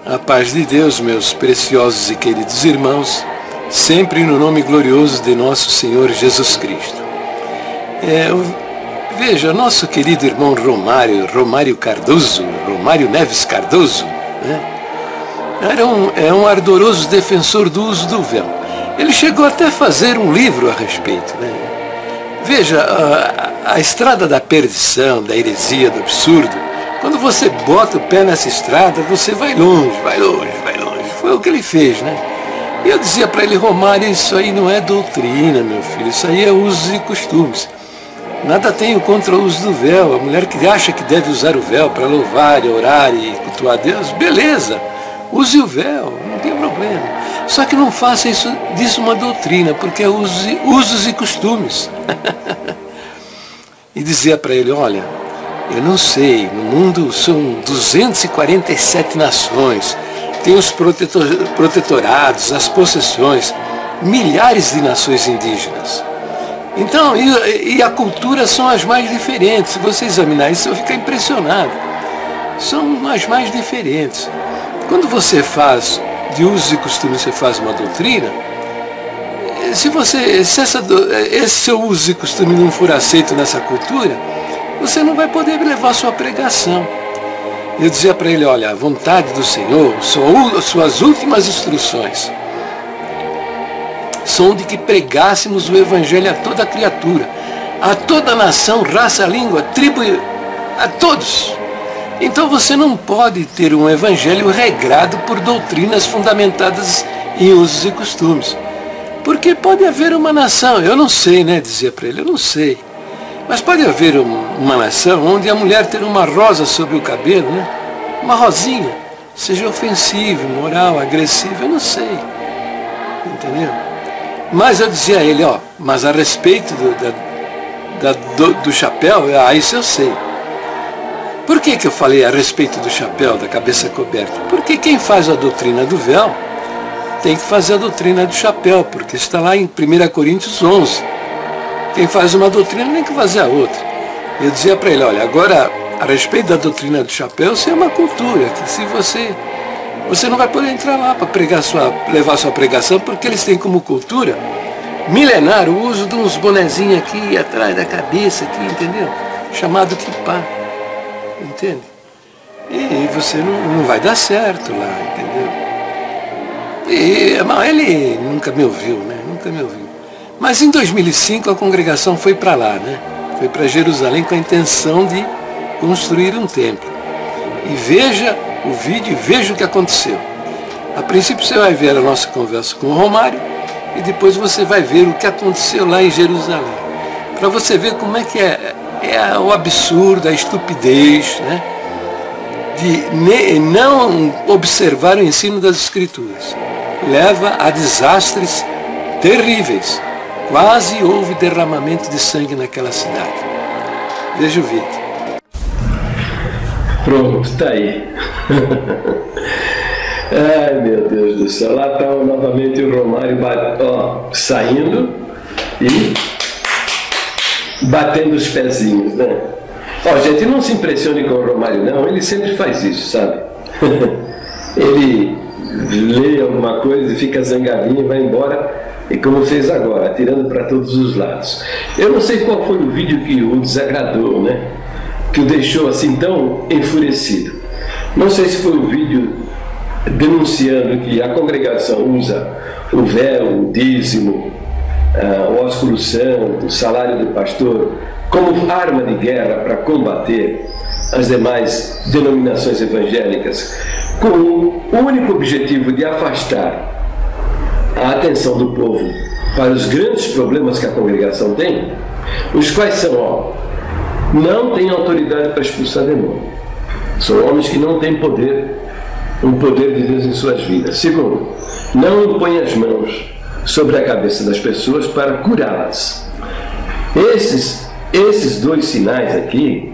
A paz de Deus, meus preciosos e queridos irmãos, sempre no nome glorioso de nosso Senhor Jesus Cristo. Veja, nosso querido irmão Romário Cardoso, Romário Neves Cardoso, né? É um ardoroso defensor do uso do véu. Ele chegou até a fazer um livro a respeito, né? Veja, a estrada da perdição, da heresia, do absurdo, quando você bota o pé nessa estrada, você vai longe, vai longe, vai longe. Foi o que ele fez, né? E eu dizia para ele: Romário, isso aí não é doutrina, meu filho, isso aí é usos e costumes. Nada tenho contra o uso do véu. A mulher que acha que deve usar o véu para louvar, orar e cultuar a Deus, beleza, use o véu, não tem problema. Só que não faça disso uma doutrina, porque é usos e costumes. E dizia para ele: olha, eu não sei, no mundo são 247 nações, tem os protetorados, as possessões, milhares de nações indígenas. Então, e a cultura são as mais diferentes. Se você examinar isso, você vai ficar impressionado. São as mais diferentes. Quando você faz de usos e costumes, você faz uma doutrina, se esse seu uso e costume não for aceito nessa cultura, você não vai poder levar a sua pregação. Eu dizia para ele: olha, a vontade do Senhor, suas últimas instruções, são de que pregássemos o Evangelho a toda criatura, a toda nação, raça, língua, tribo, a todos. Então você não pode ter um Evangelho regrado por doutrinas fundamentadas em usos e costumes. Porque pode haver uma nação, eu não sei, né, dizia para ele, eu não sei. Mas pode haver uma nação onde a mulher ter uma rosa sobre o cabelo, né, uma rosinha, seja ofensiva, imoral, agressiva, eu não sei. Entendeu? Mas eu dizia a ele: ó, mas a respeito do chapéu, isso eu sei. Por que eu falei a respeito do chapéu, da cabeça coberta? Porque quem faz a doutrina do véu tem que fazer a doutrina do chapéu, porque está lá em 1 Coríntios 11. Quem faz uma doutrina tem que fazer a outra. Eu dizia para ele: olha, agora, a respeito da doutrina do chapéu, isso é uma cultura, que se você não vai poder entrar lá para levar sua pregação, porque eles têm como cultura milenar o uso de uns bonezinhos aqui atrás da cabeça, aqui, entendeu? Chamado kippah, entende? E você não vai dar certo lá, entendeu? E ele nunca me ouviu, né? Nunca me ouviu. Mas em 2005 a congregação foi para lá, né? Foi para Jerusalém com a intenção de construir um templo. E veja o vídeo e veja o que aconteceu. A princípio você vai ver a nossa conversa com o Romário e depois você vai ver o que aconteceu lá em Jerusalém. Para você ver como é que é o absurdo, a estupidez, né, de não observar o ensino das Escrituras. Leva a desastres terríveis. Quase houve derramamento de sangue naquela cidade. Veja o vídeo. Pronto, tá aí. Ai, meu Deus do céu. Lá está novamente o Romário saindo e batendo os pezinhos, né? Gente, não se impressione com o Romário, não. Ele sempre faz isso, sabe? Ele lê alguma coisa e fica zangadinho e vai embora, e como fez agora, atirando para todos os lados. Eu não sei qual foi o vídeo que o desagradou, né? Que o deixou assim tão enfurecido. Não sei se foi o vídeo denunciando que a congregação usa o véu, o dízimo, o ósculo santo, o salário do pastor, como arma de guerra para combater as demais denominações evangélicas, com o único objetivo de afastar a atenção do povo para os grandes problemas que a congregação tem, os quais são, não tem autoridade para expulsar demônio. São homens que não têm poder, o poder de Deus em suas vidas. Segundo, não impõe as mãos sobre a cabeça das pessoas para curá-las. Esses dois sinais aqui,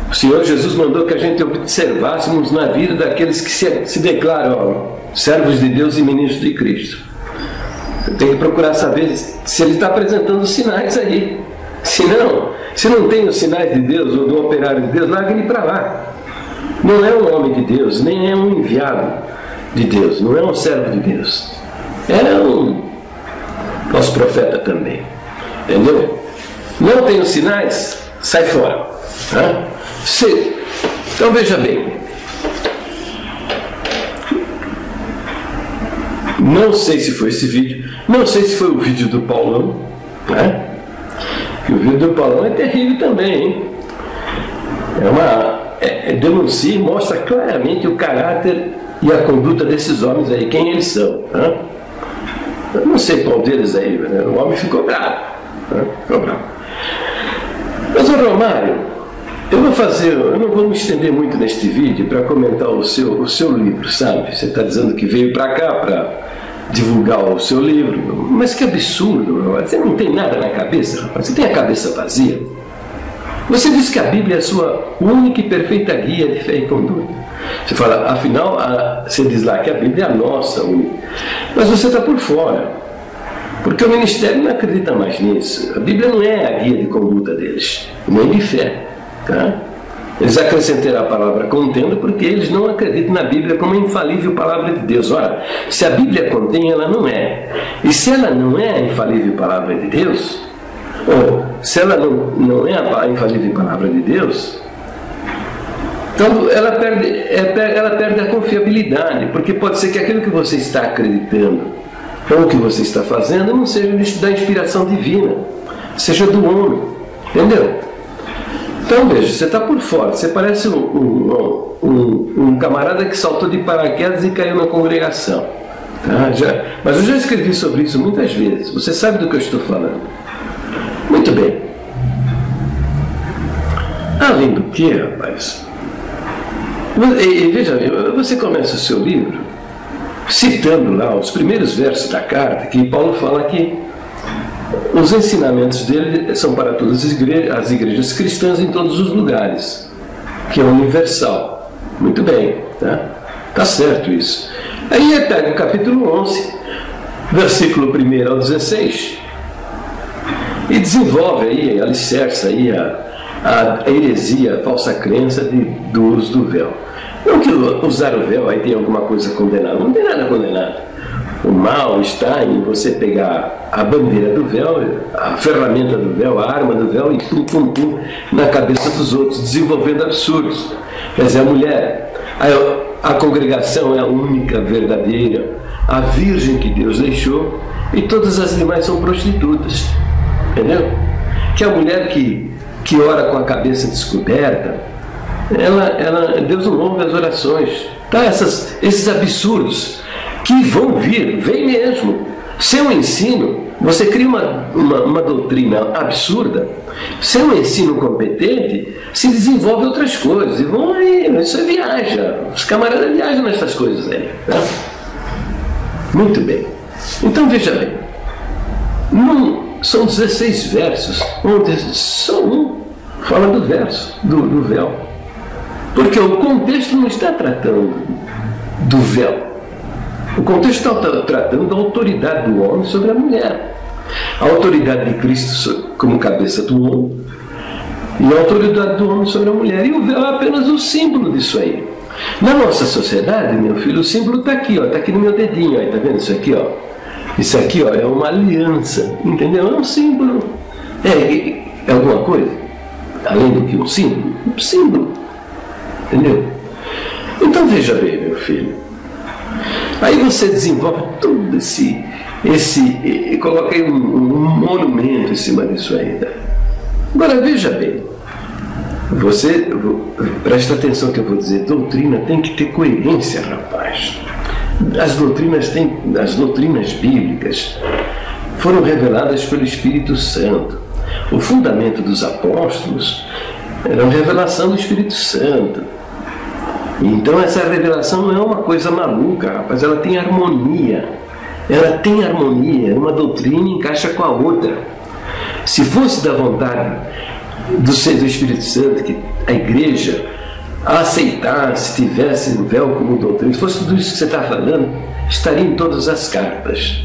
o Senhor Jesus mandou que a gente observássemos na vida daqueles que se declaram servos de Deus e ministros de Cristo. Tem que procurar saber se ele está apresentando sinais aí. Se não tem os sinais de Deus ou do operário de Deus, larga ele para lá. não é um homem de Deus, nem é um enviado de Deus, não é um servo de Deus. É um nosso profeta também. Entendeu? Não tem os sinais, sai fora. Tá? Então veja bem. Não sei se foi esse vídeo, não sei se foi o vídeo do Paulão, né? Que o vídeo do Paulão é terrível também, hein? Denuncia e mostra claramente o caráter e a conduta desses homens aí, quem eles são. Né? Eu não sei qual deles aí, né? O homem ficou bravo. Né? Ficou bravo. Mas o Romário, eu não vou me estender muito neste vídeo para comentar o seu livro, sabe? Você está dizendo que veio para cá para divulgar o seu livro, mas que absurdo, você não tem nada na cabeça, rapaz, você tem a cabeça vazia. Você diz que a Bíblia é a sua única e perfeita guia de fé e conduta. Você fala, afinal, você diz lá que a Bíblia é a nossa única, mas você está por fora, porque o ministério não acredita mais nisso. A Bíblia não é a guia de conduta deles, nem de fé. Tá? Eles acrescentaram a palavra contendo porque eles não acreditam na Bíblia como a infalível palavra de Deus. Ora, se a Bíblia contém, ela não é. E se ela não é a infalível palavra de Deus, ou se ela não é a infalível palavra de Deus, então ela perde a confiabilidade, porque pode ser que aquilo que você está acreditando ou o que você está fazendo não seja da inspiração divina, seja do homem. Entendeu? Então veja, você está por fora, você parece um camarada que saltou de paraquedas e caiu na congregação. Tá? Mas eu já escrevi sobre isso muitas vezes, você sabe do que eu estou falando. Muito bem. Além do que, rapaz, veja, você começa o seu livro citando lá os primeiros versos da carta, que Paulo fala que os ensinamentos dele são para todas as igrejas cristãs em todos os lugares, que é universal. Muito bem, tá certo isso. Aí ele pega o capítulo 11, versículo 1 ao 16, e desenvolve aí, alicerça aí a heresia, a falsa crença do uso do véu. Não que usar o véu aí tem alguma coisa condenada, não tem nada condenado. O mal está em você pegar a bandeira do véu, a ferramenta do véu, a arma do véu e pum, pum, pum na cabeça dos outros, desenvolvendo absurdos. Quer dizer, a mulher, a congregação é a única verdadeira, a virgem que Deus deixou, e todas as demais são prostitutas. Entendeu? Que a mulher que ora com a cabeça descoberta, Deus não ouve as orações. Tá? Esses absurdos que vão vir, vem mesmo. Sem um ensino, você cria uma doutrina absurda, sem um ensino competente, se desenvolve outras coisas. E vão aí, isso viaja. Os camaradas viajam nessas coisas aí. Tá? Muito bem. Então veja bem. São 16 versos, onde só um fala do verso, do véu. Porque o contexto não está tratando do véu. O contexto está tratando da autoridade do homem sobre a mulher. A autoridade de Cristo como cabeça do homem e a autoridade do homem sobre a mulher. E o véu é apenas o símbolo disso aí. Na nossa sociedade, meu filho, o símbolo está aqui, está aqui no meu dedinho. Está vendo isso aqui? Isso aqui é uma aliança, entendeu? É um símbolo. É alguma coisa? Além do que um símbolo? Um símbolo. Entendeu? Então veja bem, meu filho. Aí você desenvolve tudo e coloca aí um monumento em cima disso aí. Agora veja bem. Você presta atenção que eu vou dizer. Doutrina tem que ter coerência, rapaz. As doutrinas bíblicas foram reveladas pelo Espírito Santo. O fundamento dos apóstolos era uma revelação do Espírito Santo. Então essa revelação não é uma coisa maluca, rapaz, ela tem harmonia. Ela tem harmonia, uma doutrina encaixa com a outra. Se fosse da vontade do Espírito Santo que a igreja aceitasse, tivesse o véu como doutrina, se fosse tudo isso que você está falando, estaria em todas as cartas.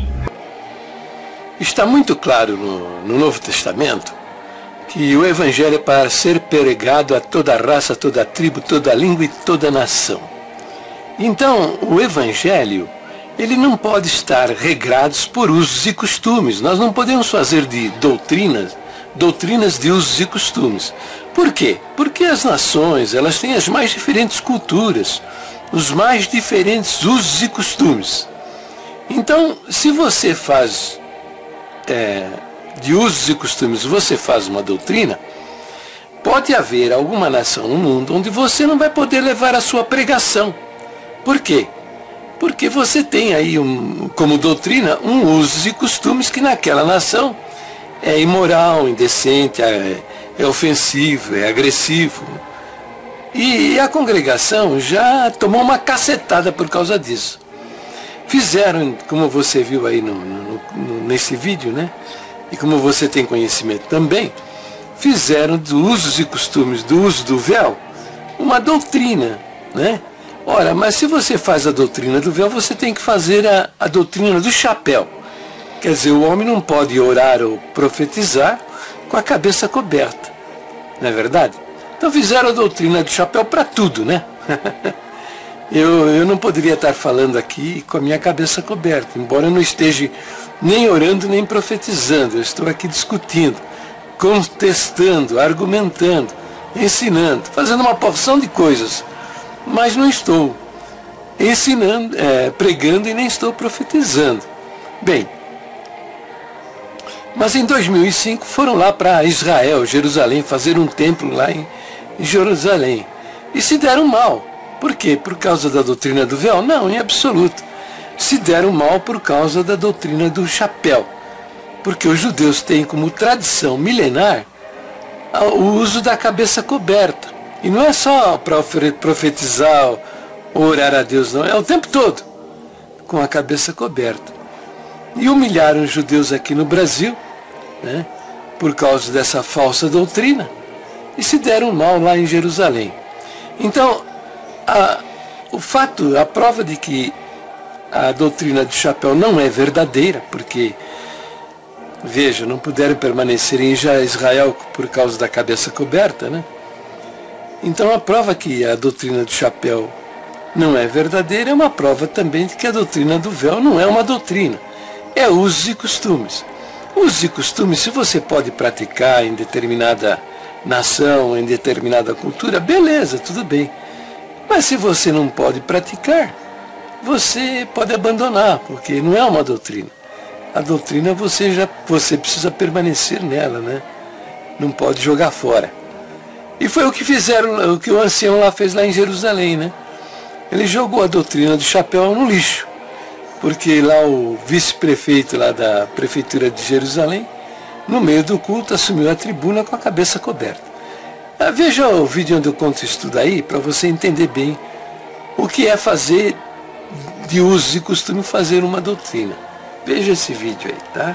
Está muito claro no Novo Testamento que o Evangelho é para ser pregado a toda raça, toda tribo, toda língua e toda nação. Então, o Evangelho, ele não pode estar regrado por usos e costumes. Nós não podemos fazer de doutrinas de usos e costumes. Por quê? Porque as nações, elas têm as mais diferentes culturas, os mais diferentes usos e costumes. Então, se você faz de usos e costumes, você faz uma doutrina, pode haver alguma nação no mundo onde você não vai poder levar a sua pregação. Por quê? Porque você tem aí como doutrina usos e costumes que naquela nação é imoral, indecente, é ofensivo, é agressivo. E a congregação já tomou uma cacetada por causa disso. Fizeram, como você viu aí nesse vídeo, né? E como você tem conhecimento também, fizeram dos usos e costumes do uso do véu uma doutrina, né? Ora, mas se você faz a doutrina do véu, você tem que fazer a doutrina do chapéu. Quer dizer, o homem não pode orar ou profetizar com a cabeça coberta, não é verdade? Então fizeram a doutrina do chapéu para tudo, né? Eu não poderia estar falando aqui com a minha cabeça coberta, embora eu não esteja nem orando nem profetizando. Eu estou aqui discutindo, contestando, argumentando, ensinando, fazendo uma porção de coisas, mas não estou ensinando, pregando e nem estou profetizando. Bem, mas em 2005 foram lá para Israel, Jerusalém, fazer um templo lá em Jerusalém e se deram mal. Por quê? Por causa da doutrina do véu? Não, em absoluto. Se deram mal por causa da doutrina do chapéu. Porque os judeus têm como tradição milenar o uso da cabeça coberta. E não é só para profetizar ou orar a Deus, não. É o tempo todo com a cabeça coberta. E humilharam os judeus aqui no Brasil, né, por causa dessa falsa doutrina. E se deram mal lá em Jerusalém. Então, a prova de que a doutrina do chapéu não é verdadeira, porque, veja, não puderam permanecer em Israel por causa da cabeça coberta, né? Então a prova que a doutrina do chapéu não é verdadeira é uma prova também de que a doutrina do véu não é uma doutrina, é usos e costumes. Usos e costumes, se você pode praticar em determinada nação, em determinada cultura, beleza, tudo bem. Mas se você não pode praticar, você pode abandonar, porque não é uma doutrina. A doutrina você precisa permanecer nela, né? Não pode jogar fora. E foi o que fizeram, o que o ancião lá fez lá em Jerusalém, né? Ele jogou a doutrina do chapéu no lixo, porque lá o vice-prefeito lá da prefeitura de Jerusalém, no meio do culto, assumiu a tribuna com a cabeça coberta. Veja o vídeo onde eu conto isso tudo aí, para você entender bem o que é fazer de usos e costume fazer uma doutrina. Veja esse vídeo aí, tá?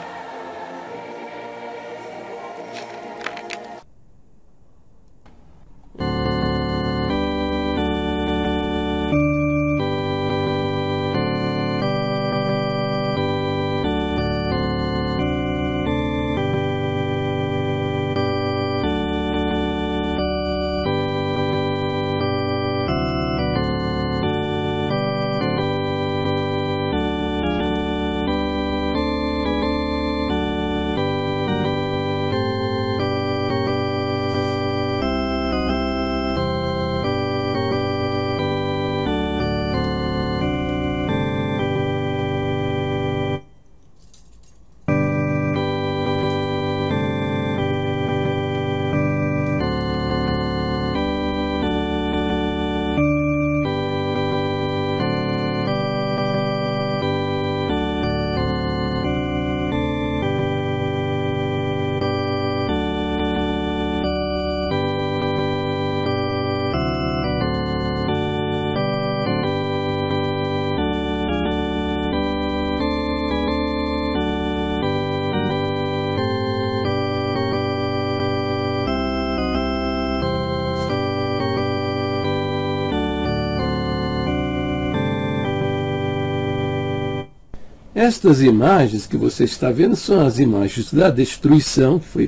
Estas imagens que você está vendo são as imagens da destruição que foi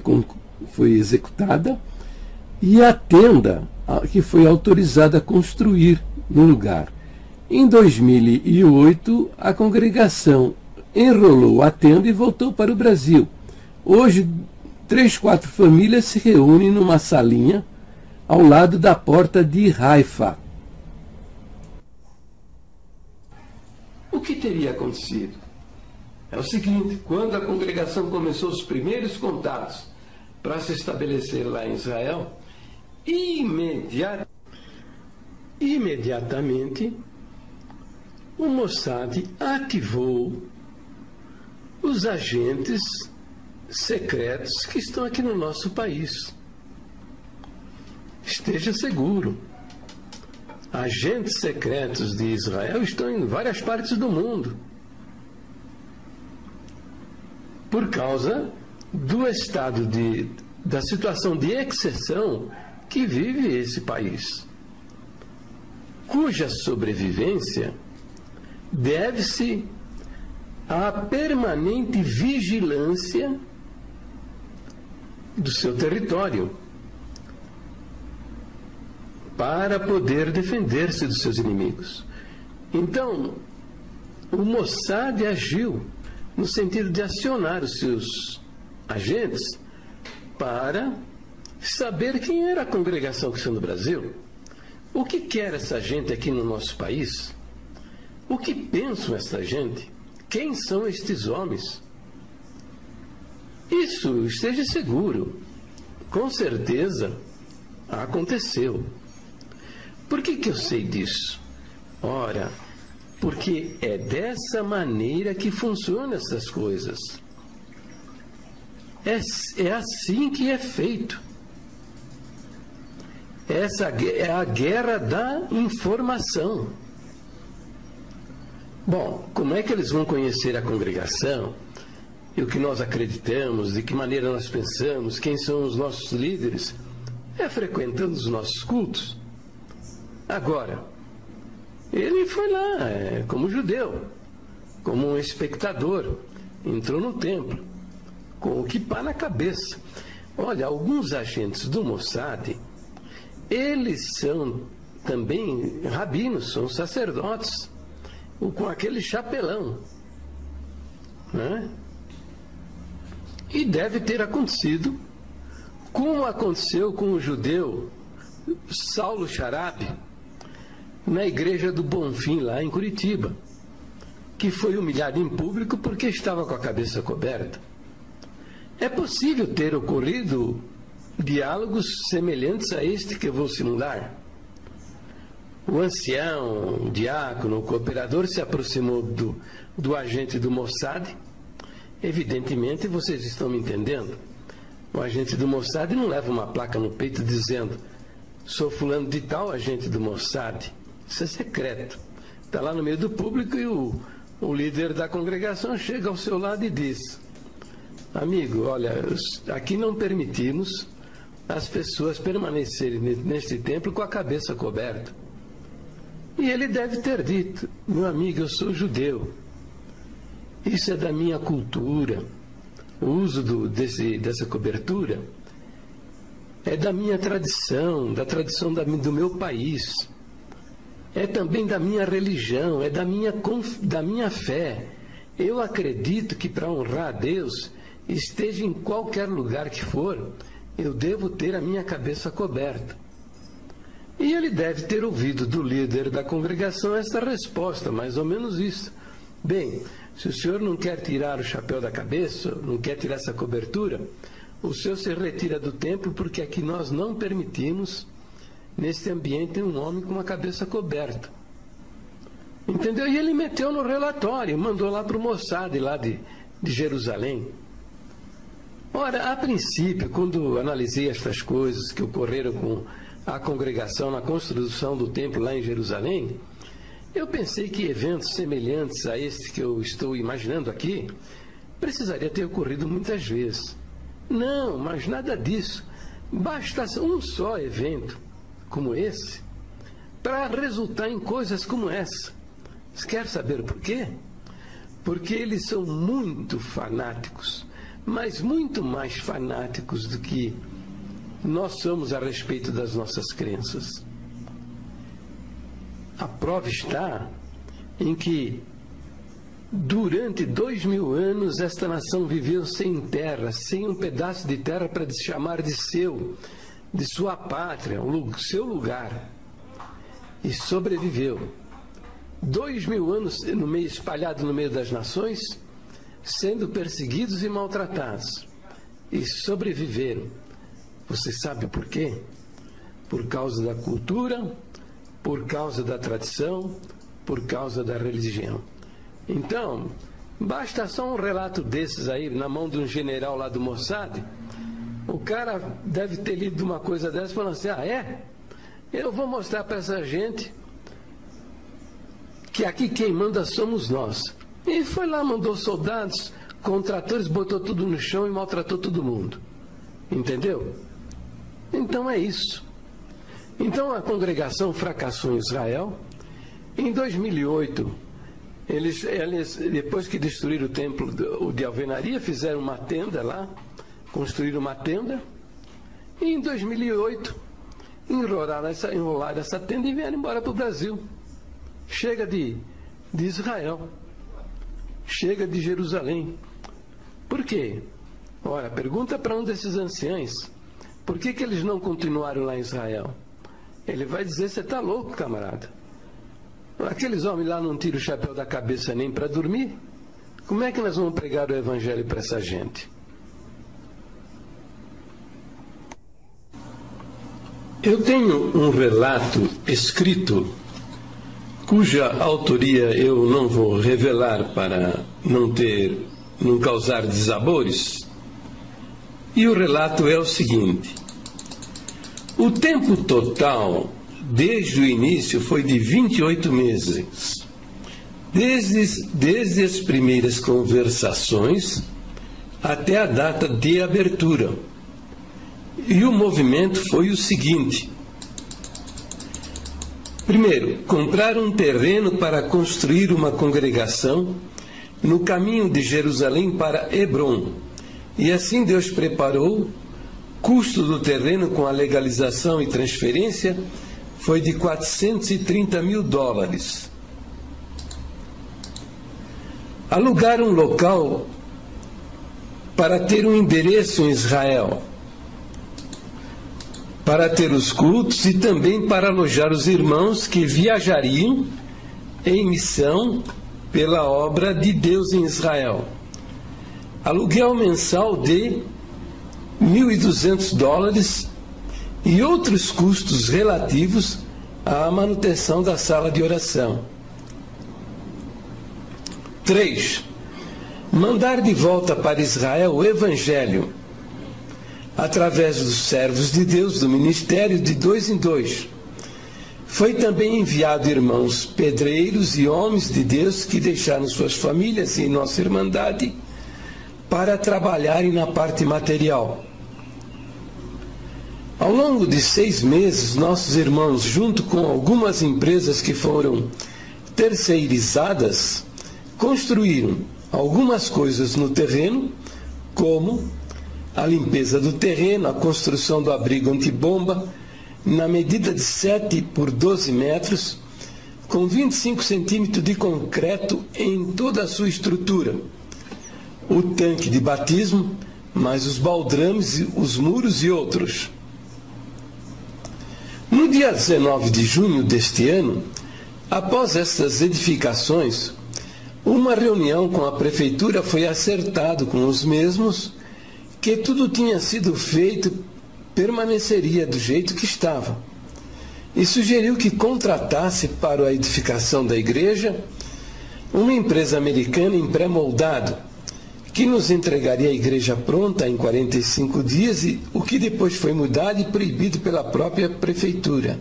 foi executada e a tenda que foi autorizada a construir no lugar. Em 2008, a congregação enrolou a tenda e voltou para o Brasil. Hoje, 3, 4 famílias se reúnem numa salinha ao lado da porta de Haifa. O que teria acontecido? É o seguinte: quando a congregação começou os primeiros contatos para se estabelecer lá em Israel, imediatamente o Mossad ativou os agentes secretos que estão aqui no nosso país. Esteja seguro. Agentes secretos de Israel estão em várias partes do mundo. Por causa do estado da situação de exceção que vive esse país, cuja sobrevivência deve-se à permanente vigilância do seu território para poder defender-se dos seus inimigos. Então, o Mossad agiu no sentido de acionar os seus agentes para saber quem era a congregação cristã no Brasil, o que quer essa gente aqui no nosso país, o que pensam essa gente, quem são estes homens. Isso, esteja seguro, com certeza aconteceu. Por que eu sei disso? Ora, porque é dessa maneira que funcionam essas coisas. É assim que é feito. Essa é a guerra da informação. Bom, como é que eles vão conhecer a congregação? E o que nós acreditamos, de que maneira nós pensamos, quem são os nossos líderes? É frequentando os nossos cultos. Agora, ele foi lá como judeu, como um espectador, entrou no templo, com o kippá na cabeça. Olha, alguns agentes do Mossad, eles são também rabinos, são sacerdotes, com aquele chapelão, né? E deve ter acontecido, como aconteceu com o judeu Saulo Charape, na igreja do Bonfim, lá em Curitiba, que foi humilhado em público porque estava com a cabeça coberta. É possível ter ocorrido diálogos semelhantes a este que eu vou simular. O ancião, o diácono, o cooperador se aproximou do agente do Mossad. Evidentemente, vocês estão me entendendo. O agente do Mossad não leva uma placa no peito dizendo: sou fulano de tal, agente do Mossad. Isso é secreto. Está lá no meio do público e o líder da congregação chega ao seu lado e diz: amigo, olha, aqui não permitimos as pessoas permanecerem neste templo com a cabeça coberta. E ele deve ter dito: meu amigo, eu sou judeu. Isso é da minha cultura. O uso dessa cobertura é da minha tradição, da tradição do meu país. É também da minha religião, é da minha fé. Eu acredito que para honrar a Deus, esteja em qualquer lugar que for, eu devo ter a minha cabeça coberta. E ele deve ter ouvido do líder da congregação essa resposta, mais ou menos isso. Bem, se o senhor não quer tirar o chapéu da cabeça, não quer tirar essa cobertura, o senhor se retira do templo, porque aqui nós não permitimos, nesse ambiente, um homem com uma cabeça coberta. Entendeu? E ele meteu no relatório, mandou lá para o Mossad, lá de Jerusalém. Ora, a princípio, quando analisei estas coisas que ocorreram com a congregação na construção do templo lá em Jerusalém, eu pensei que eventos semelhantes a este que eu estou imaginando aqui precisaria ter ocorrido muitas vezes. Não, mas nada disso. Basta um só evento como esse para resultar em coisas como essa. Você quer saber por quê? Porque eles são muito fanáticos, mas muito mais fanáticos do que nós somos a respeito das nossas crenças. A prova está em que, durante 2000 anos, esta nação viveu sem terra, sem um pedaço de terra para se chamar de seu, de sua pátria, seu lugar, e sobreviveu. 2000 anos espalhado no meio das nações, sendo perseguidos e maltratados, e sobreviveram. Você sabe por quê? Por causa da cultura, por causa da tradição, por causa da religião. Então, basta só um relato desses aí, na mão de um general lá do Mossad. O cara deve ter lido uma coisa dessa e falando assim: ah, é? Eu vou mostrar para essa gente que aqui quem manda somos nós. E foi lá, mandou soldados, com tratores, botou tudo no chão e maltratou todo mundo. Entendeu? Então é isso. Então a congregação fracassou em Israel. Em 2008, eles depois que destruíram o templo de alvenaria, fizeram uma tenda lá, construíram uma tenda. E em 2008, enrolaram essa tenda e vieram embora para o Brasil. Chega de Israel. Chega de Jerusalém. Por quê? Ora, pergunta para um desses anciãos, por que eles não continuaram lá em Israel? Ele vai dizer: você está louco, camarada. Aqueles homens lá não tiram o chapéu da cabeça nem para dormir. Como é que nós vamos pregar o evangelho para essa gente? Eu tenho um relato escrito, cuja autoria eu não vou revelar para não causar desabores. E o relato é o seguinte: o tempo total, desde o início, foi de 28 meses. Desde as primeiras conversações até a data de abertura. E o movimento foi o seguinte: primeiro, comprar um terreno para construir uma congregação no caminho de Jerusalém para Hebrom. E assim Deus preparou. Custo do terreno com a legalização e transferência foi de $430 mil. Alugar um local para ter um endereço em Israel, para ter os cultos e também para alojar os irmãos que viajariam em missão pela obra de Deus em Israel. Aluguel mensal de $1.200 e outros custos relativos à manutenção da sala de oração. 3. Mandar de volta para Israel o Evangelho, através dos servos de Deus do ministério de 2 em 2. Foi também enviado irmãos pedreiros e homens de Deus que deixaram suas famílias em nossa irmandade para trabalharem na parte material. Ao longo de 6 meses, nossos irmãos, junto com algumas empresas que foram terceirizadas, construíram algumas coisas no terreno, como a limpeza do terreno, a construção do abrigo antibomba, na medida de 7 por 12 metros, com 25 centímetros de concreto em toda a sua estrutura, o tanque de batismo, mais os baldrames, os muros e outros. No dia 19 de junho deste ano, após estas edificações, uma reunião com a prefeitura foi acertado com os mesmos que tudo tinha sido feito permaneceria do jeito que estava, e sugeriu que contratasse para a edificação da igreja uma empresa americana em pré-moldado, que nos entregaria a igreja pronta em 45 dias, e o que depois foi mudado e proibido pela própria prefeitura.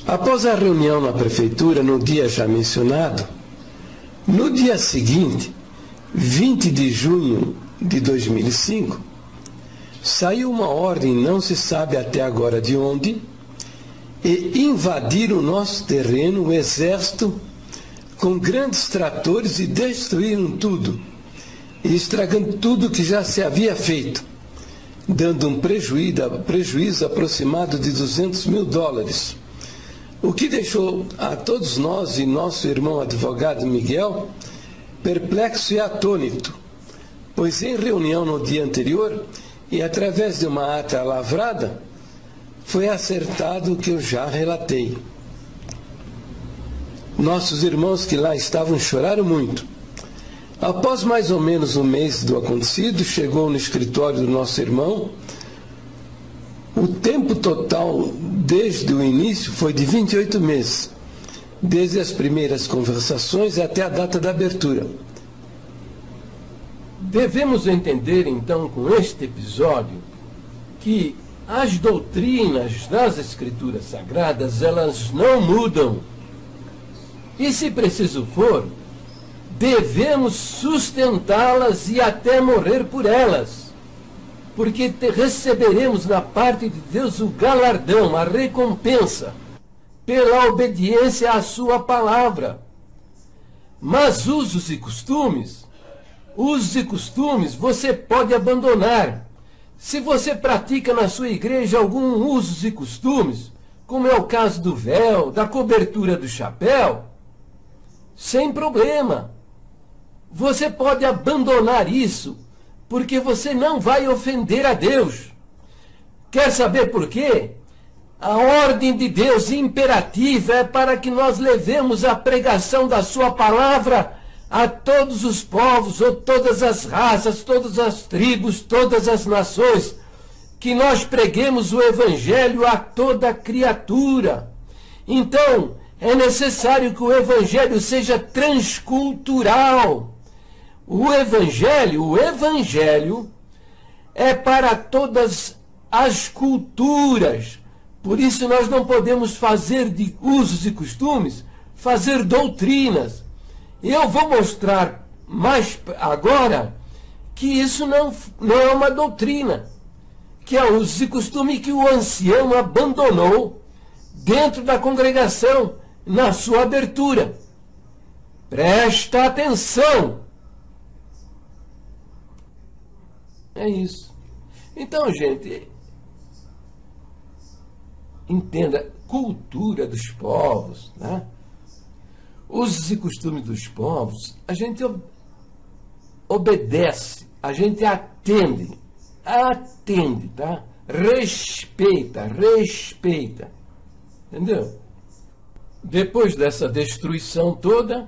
Após a reunião na prefeitura, no dia já mencionado, no dia seguinte, 20 de junho de 2005, saiu uma ordem, não se sabe até agora de onde, e invadiram o nosso terreno o exército com grandes tratores e destruíram tudo, e estragando tudo que já se havia feito, dando um prejuízo aproximado de $200 mil, o que deixou a todos nós e nosso irmão advogado Miguel perplexo e atônito, pois em reunião no dia anterior e através de uma ata lavrada, foi acertado o que eu já relatei. Nossos irmãos que lá estavam choraram muito. Após mais ou menos um mês do acontecido, chegou no escritório do nosso irmão. O tempo total desde o início foi de 28 meses, desde as primeiras conversações até a data da abertura. Devemos entender então com este episódio que as doutrinas das Escrituras Sagradas, elas não mudam. E se preciso for, devemos sustentá-las e até morrer por elas, porque receberemos da parte de Deus o galardão, a recompensa, pela obediência à sua palavra. Mas usos e costumes você pode abandonar. Se você pratica na sua igreja algum usos e costumes, como é o caso do véu, da cobertura do chapéu, sem problema. Você pode abandonar isso, porque você não vai ofender a Deus. Quer saber por quê? A ordem de Deus imperativa é para que nós levemos a pregação da sua palavra a todos os povos, ou todas as raças, todas as tribos, todas as nações, que nós preguemos o Evangelho a toda criatura. Então, é necessário que o Evangelho seja transcultural. O Evangelho é para todas as culturas. Por isso nós não podemos fazer de usos e costumes, fazer doutrinas. Eu vou mostrar mais agora que isso não é uma doutrina, que é usos e costume que o ancião abandonou dentro da congregação, na sua abertura. Presta atenção! É isso. Então, gente, entenda, cultura dos povos, né? Usos e costumes dos povos, a gente obedece, a gente atende, tá? Respeita, entendeu? Depois dessa destruição toda,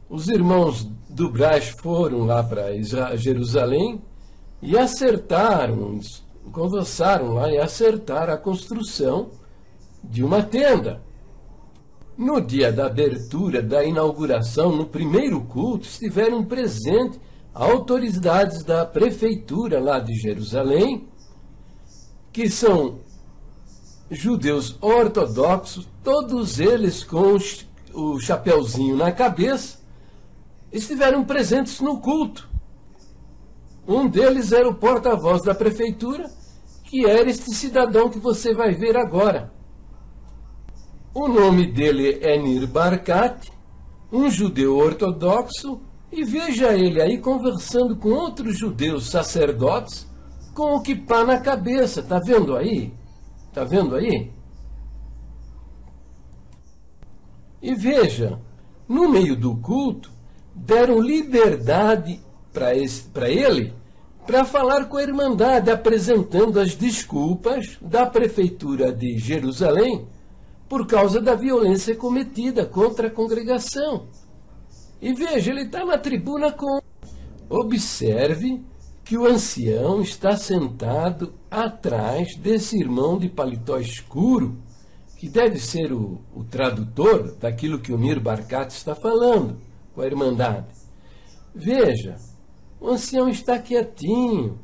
os irmãos do Brás foram lá para Jerusalém e conversaram lá e acertaram a construção de uma tenda. No dia da abertura, da inauguração, no primeiro culto, estiveram presentes autoridades da prefeitura lá de Jerusalém, que são judeus ortodoxos, todos eles com o chapeuzinho na cabeça, estiveram presentes no culto. Um deles era o porta-voz da prefeitura, que era este cidadão que você vai ver agora. O nome dele é Nir Barkat, um judeu ortodoxo, e veja ele aí conversando com outros judeus sacerdotes com o quipá na cabeça. Tá vendo aí? Tá vendo aí? E veja, no meio do culto, deram liberdade para ele para falar com a Irmandade, apresentando as desculpas da prefeitura de Jerusalém por causa da violência cometida contra a congregação. E veja, ele está na tribuna com... Observe que o ancião está sentado atrás desse irmão de paletó escuro, que deve ser o tradutor daquilo que o Nir Barkat está falando com a Irmandade. Veja, o ancião está quietinho,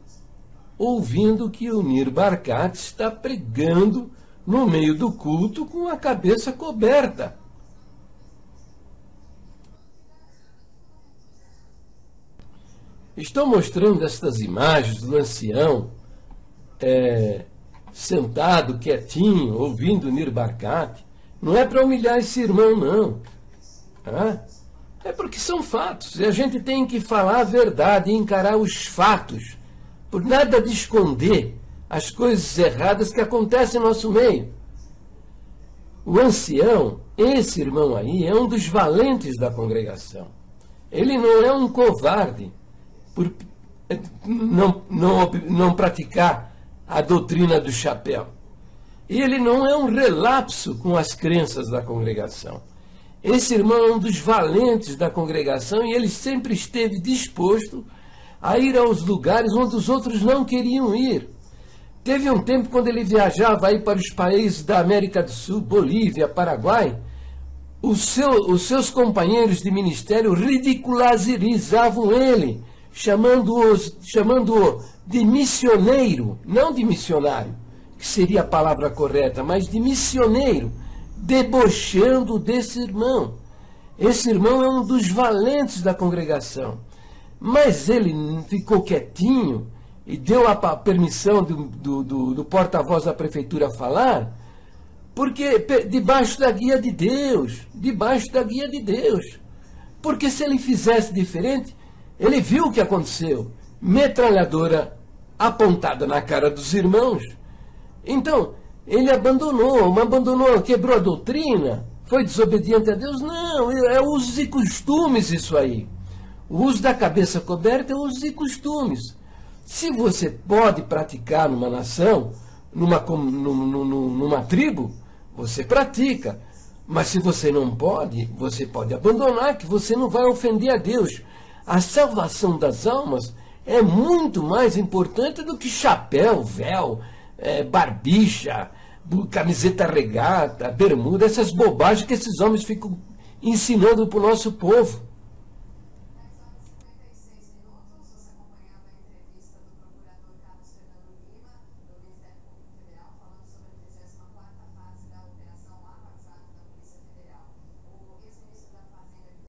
ouvindo que o Nir Barkat está pregando no meio do culto com a cabeça coberta. Estou mostrando estas imagens do ancião sentado, quietinho, ouvindo Nir Barkat. Não é para humilhar esse irmão, não. É porque são fatos. E a gente tem que falar a verdade e encarar os fatos. Por nada de esconder as coisas erradas que acontecem no nosso meio. O ancião, esse irmão aí, é um dos valentes da congregação. Ele não é um covarde por não praticar a doutrina do chapéu. E ele não é um relapso com as crenças da congregação. Esse irmão é um dos valentes da congregação e ele sempre esteve disposto a ir aos lugares onde os outros não queriam ir. Teve um tempo quando ele viajava aí para os países da América do Sul, Bolívia, Paraguai, os seus companheiros de ministério ridicularizavam ele, chamando-o de missioneiro, não de missionário, que seria a palavra correta, mas de missioneiro, debochando desse irmão. Esse irmão é um dos valentes da congregação, mas ele ficou quietinho e deu a permissão do porta-voz da prefeitura falar, porque debaixo da guia de Deus, porque se ele fizesse diferente, ele viu o que aconteceu, metralhadora apontada na cara dos irmãos. Então, ele abandonou, quebrou a doutrina, foi desobediente a Deus? Não, é usos e costumes isso aí. O uso da cabeça coberta é usos e costumes. Se você pode praticar numa nação, numa tribo, você pratica. Mas se você não pode, você pode abandonar, que você não vai ofender a Deus. A salvação das almas é muito mais importante do que chapéu, véu, barbicha, camiseta regata, bermuda, essas bobagens que esses homens ficam ensinando para o nosso povo.